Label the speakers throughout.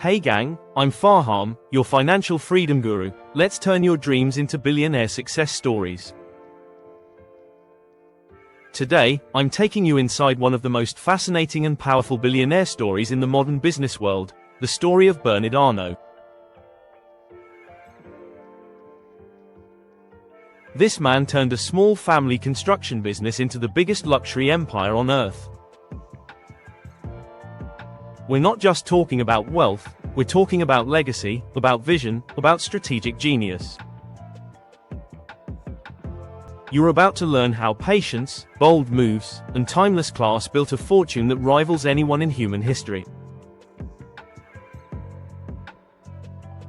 Speaker 1: Hey gang, I'm Fahaam, your financial freedom guru. Let's turn your dreams into billionaire success stories. Today, I'm taking you inside one of the most fascinating and powerful billionaire stories in the modern business world, the story of Bernard Arnault. This man turned a small family construction business into the biggest luxury empire on earth. We're not just talking about wealth, we're talking about legacy, about vision, about strategic genius. You're about to learn how patience, bold moves, and timeless class built a fortune that rivals anyone in human history.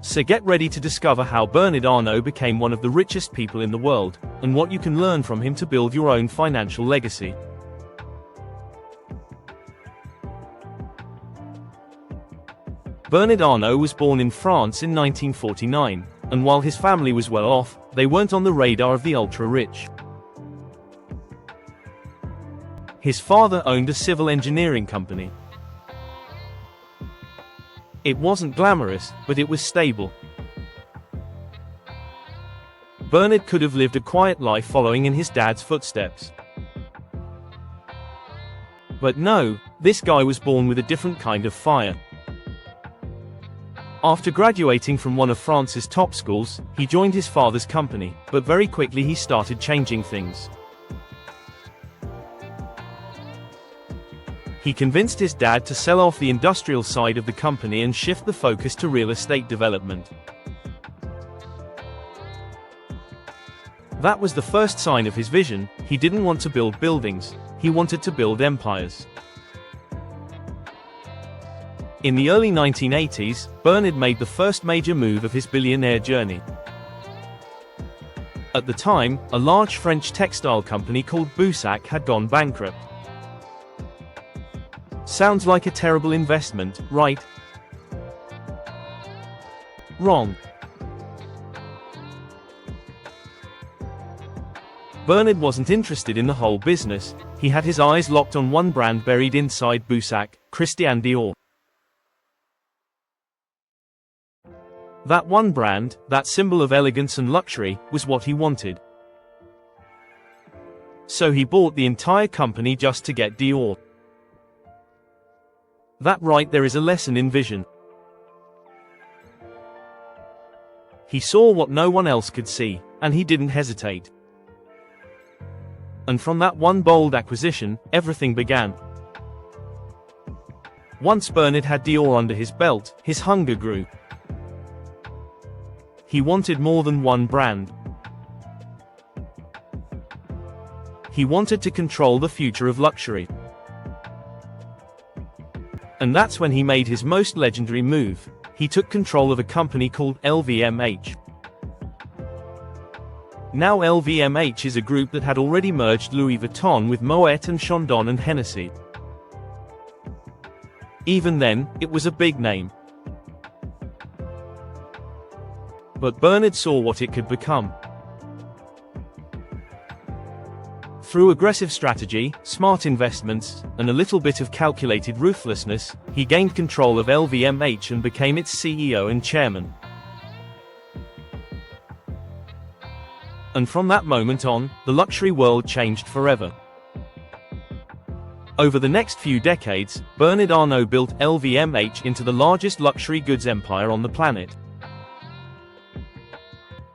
Speaker 1: So get ready to discover how Bernard Arnault became one of the richest people in the world, and what you can learn from him to build your own financial legacy. Bernard Arnault was born in France in 1949, and while his family was well off, they weren't on the radar of the ultra-rich. His father owned a civil engineering company. It wasn't glamorous, but it was stable. Bernard could have lived a quiet life following in his dad's footsteps. But no, this guy was born with a different kind of fire. After graduating from one of France's top schools, he joined his father's company, but very quickly he started changing things. He convinced his dad to sell off the industrial side of the company and shift the focus to real estate development. That was the first sign of his vision. He didn't want to build buildings, he wanted to build empires. In the early 1980s, Bernard made the first major move of his billionaire journey. At the time, a large French textile company called Boussac had gone bankrupt. Sounds like a terrible investment, right? Wrong. Bernard wasn't interested in the whole business. He had his eyes locked on one brand buried inside Boussac, Christian Dior. That one brand, that symbol of elegance and luxury, was what he wanted. So he bought the entire company just to get Dior. That right there is a lesson in vision. He saw what no one else could see, and he didn't hesitate. And from that one bold acquisition, everything began. Once Bernard had Dior under his belt, his hunger grew. He wanted more than one brand. He wanted to control the future of luxury. And that's when he made his most legendary move. He took control of a company called LVMH. Now LVMH is a group that had already merged Louis Vuitton with Moet and Chandon and Hennessy. Even then, it was a big name. But Bernard saw what it could become. Through aggressive strategy, smart investments, and a little bit of calculated ruthlessness, he gained control of LVMH and became its CEO and chairman. And from that moment on, the luxury world changed forever. Over the next few decades, Bernard Arnault built LVMH into the largest luxury goods empire on the planet.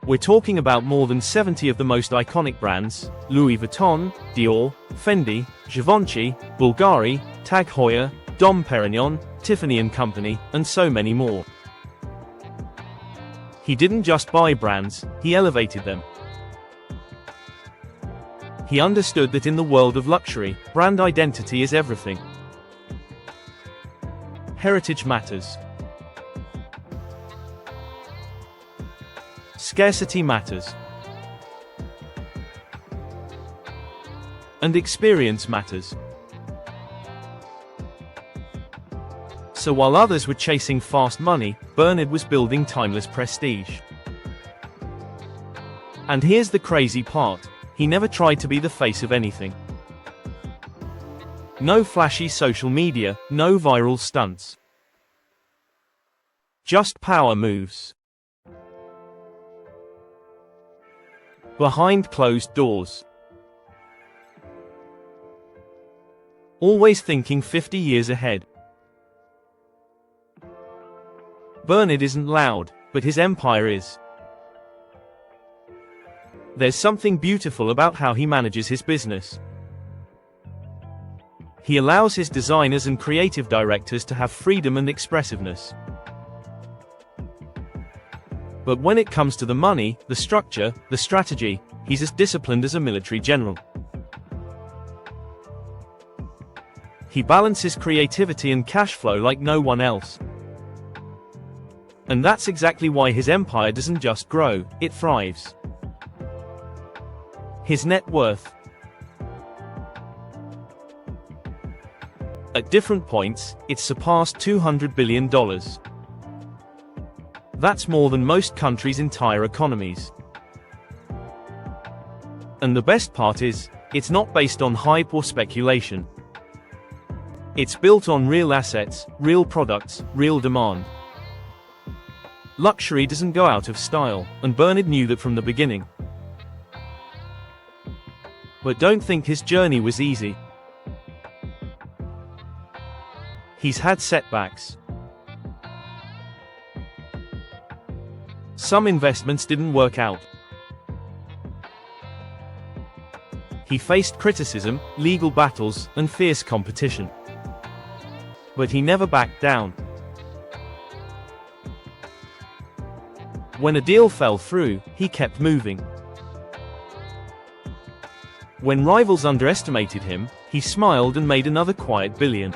Speaker 1: We're talking about more than 70 of the most iconic brands: Louis Vuitton, Dior, Fendi, Givenchy, Bulgari, Tag Heuer, Dom Perignon, Tiffany Co, and so many more. He didn't just buy brands, he elevated them. He understood that in the world of luxury, brand identity is everything. Heritage matters. Scarcity matters. And experience matters. So while others were chasing fast money, Bernard was building timeless prestige. And here's the crazy part. He never tried to be the face of anything. No flashy social media, no viral stunts. Just power moves. Behind closed doors. Always thinking 50 years ahead. Bernard isn't loud, but his empire is. There's something beautiful about how he manages his business. He allows his designers and creative directors to have freedom and expressiveness. But when it comes to the money, the structure, the strategy, he's as disciplined as a military general. He balances creativity and cash flow like no one else. And that's exactly why his empire doesn't just grow, it thrives. His net worth. At different points, it's surpassed $200 billion. That's more than most countries' entire economies. And the best part is, it's not based on hype or speculation. It's built on real assets, real products, real demand. Luxury doesn't go out of style, and Bernard knew that from the beginning. But don't think his journey was easy. He's had setbacks. Some investments didn't work out. He faced criticism, legal battles, and fierce competition. But he never backed down. When a deal fell through, he kept moving. When rivals underestimated him, he smiled and made another quiet billion.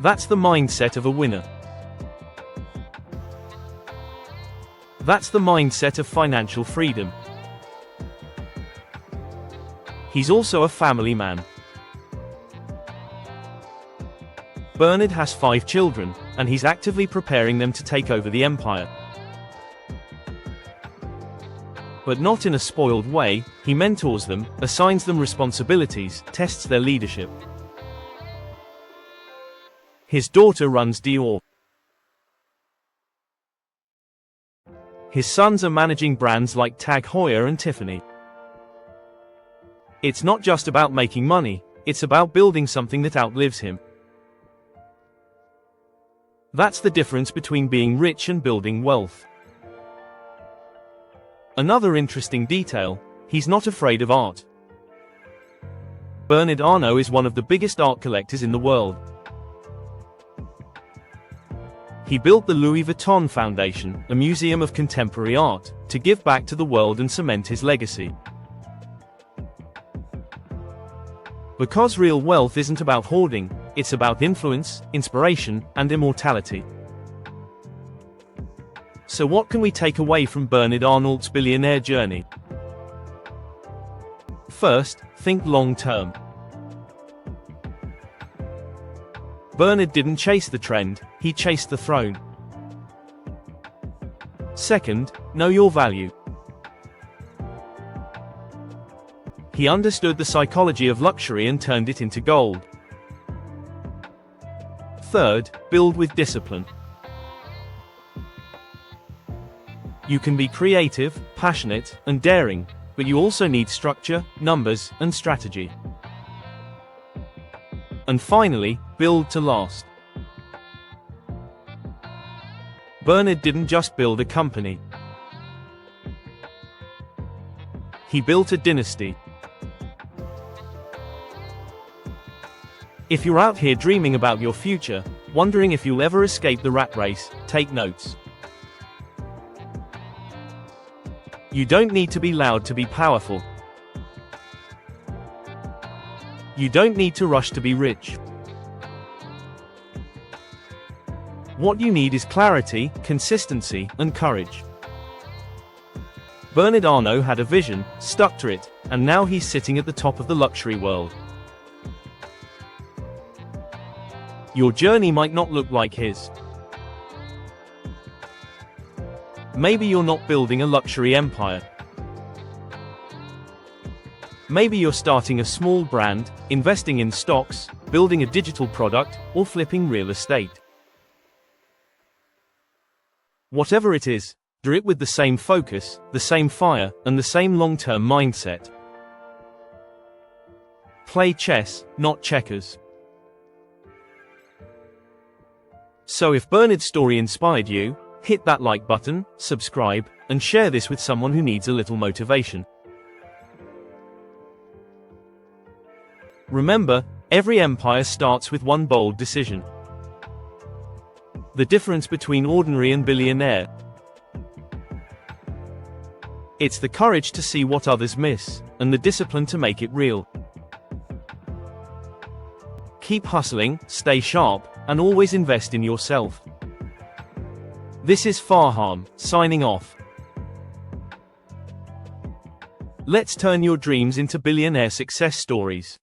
Speaker 1: That's the mindset of a winner. That's the mindset of financial freedom. He's also a family man. Bernard has 5 children, and he's actively preparing them to take over the empire. But not in a spoiled way, he mentors them, assigns them responsibilities, tests their leadership. His daughter runs Dior. His sons are managing brands like Tag Heuer and Tiffany. It's not just about making money, it's about building something that outlives him. That's the difference between being rich and building wealth. Another interesting detail, he's not afraid of art. Bernard Arnault is one of the biggest art collectors in the world. He built the Louis Vuitton Foundation, a museum of contemporary art, to give back to the world and cement his legacy. Because real wealth isn't about hoarding, it's about influence, inspiration, and immortality. So what can we take away from Bernard Arnault's billionaire journey? First, think long-term. Bernard didn't chase the trend, he chased the throne. Second, know your value. He understood the psychology of luxury and turned it into gold. Third, build with discipline. You can be creative, passionate, and daring, but you also need structure, numbers, and strategy. And finally, build to last. Bernard didn't just build a company. He built a dynasty. If you're out here dreaming about your future, wondering if you'll ever escape the rat race, take notes. You don't need to be loud to be powerful. You don't need to rush to be rich. What you need is clarity, consistency, and courage. Bernard Arnault had a vision, stuck to it, and now he's sitting at the top of the luxury world. Your journey might not look like his. Maybe you're not building a luxury empire. Maybe you're starting a small brand, investing in stocks, building a digital product, or flipping real estate. Whatever it is, do it with the same focus, the same fire, and the same long-term mindset. Play chess, not checkers. So if Bernard's story inspired you, hit that like button, subscribe, and share this with someone who needs a little motivation. Remember, every empire starts with one bold decision. The difference between ordinary and billionaire. It's the courage to see what others miss, and the discipline to make it real. Keep hustling, stay sharp, and always invest in yourself. This is Fahaam, signing off. Let's turn your dreams into billionaire success stories.